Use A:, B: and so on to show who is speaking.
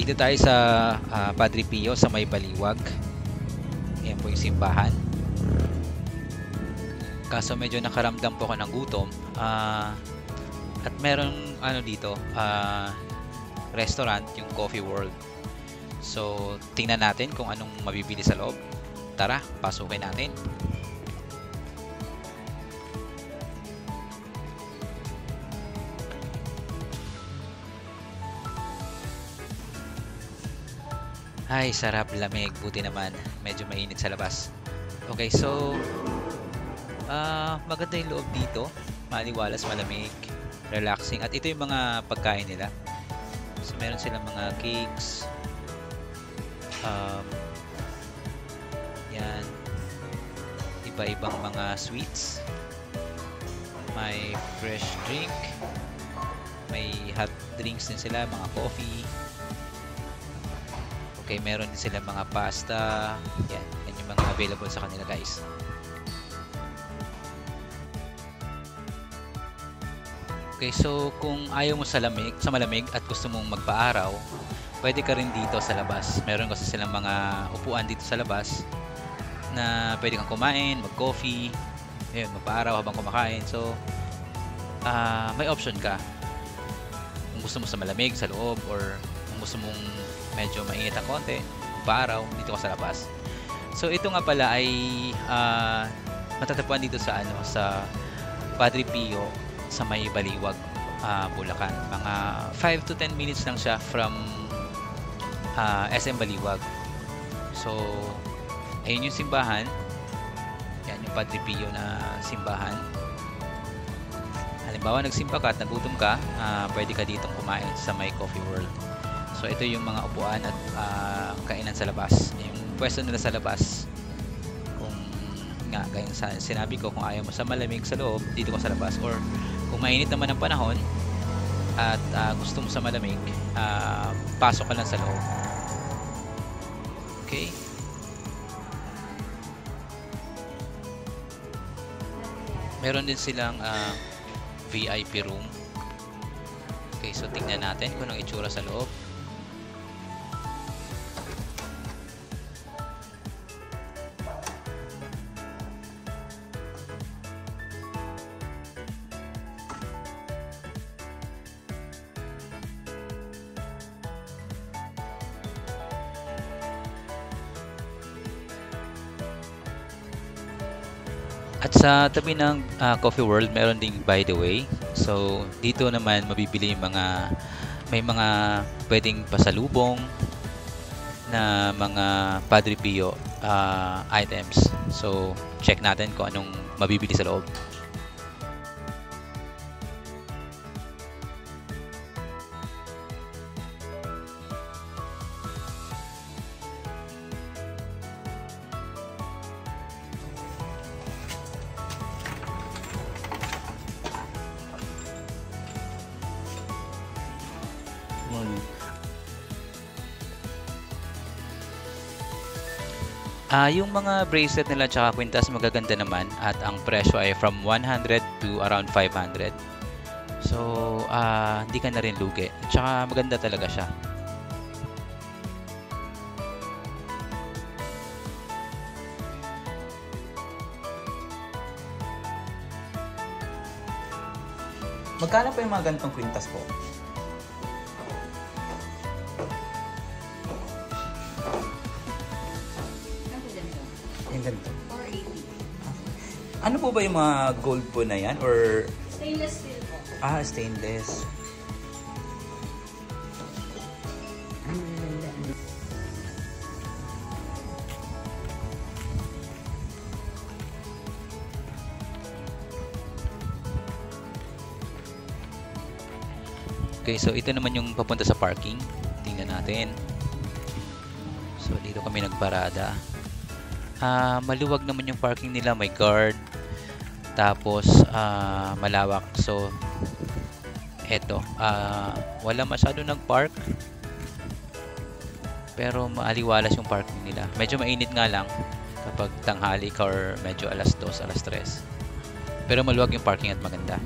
A: Dito tayo sa Padre Pio sa May Baliwag. Ayan po yung simbahan. Kaso medyo nakaramdam po ako ng gutom. At meron dito, restaurant, yung Coffee World. So, tingnan natin kung anong mabibili sa loob. Tara, pasukin natin. Ay, sarap, lamig. Buti naman, medyo mainit sa labas. Okay, so maganda yung loob dito. Maliwalas, malamig, relaxing. At ito yung mga pagkain nila. So, meron silang mga cakes. Yan. Iba-ibang mga sweets. May fresh drink. May hot drinks din sila, mga coffee. Okay, meron din sila mga pasta. Yan yung mga available sa kanila, guys. Okay, so kung ayaw mo sa malamig at gusto mong magpa-araw, pwede ka rin dito sa labas. Meron kasi silang mga upuan dito sa labas na pwede kang kumain, mag-coffee, magpa-araw habang kumakain. So, may option ka. Kung gusto mo sa malamig, sa loob, or kung gusto mong medyo mainit ang konti, pa-araw, dito ka sa labas. So, ito nga pala ay matatagpuan dito sa sa Padre Pio sa May Baliwag, Bulacan. Mga 5 to 10 minutes lang siya from SM Baliwag. So, ayun yung simbahan. Yan yung Padre Pio na simbahan. Halimbawa, nagsimba ka at nagutom ka, pwede ka ditong kumain sa May Coffee World. So, ito yung mga upuan at kainan sa labas. Yung pwesto nila sa labas. Kung nga, gaya sinabi ko, kung ayaw mo sa malamig sa loob, dito ka sa labas. Or kung mainit naman ang panahon at gusto mo sa malamig, pasok ka lang sa loob. Okay? Meron din silang VIP room. Okay, so tingnan natin kung anong itsura sa loob. At sa tabi ng Coffee World, meron ding By the Way. So, dito naman mabibili yung may mga pwedeng pasalubong na mga Padre Pio items. So, check natin kung anong mabibili sa loob. Yung mga bracelet nila tsaka kwintas magaganda naman at ang presyo ay from 100 to around 500. So, hindi ka na rin lugi. Tsaka maganda talaga siya.
B: Magkano pa yung mga ganitong kwintas po? Yung ganito.
C: 480.
B: Ano po ba yung mga gold po na yan? Or
C: Stainless steel po.
B: stainless.
A: Okay, so ito naman yung papunta sa parking. Tingnan natin. So, dito kami nagparada. Maluwag naman yung parking nila. May guard. Tapos, malawak. So, eto. Wala masyado nag-park. Pero maaliwalas yung parking nila. Medyo mainit nga lang kapag tanghali ka or medyo alas 2, alas 3. Pero maluwag yung parking at maganda.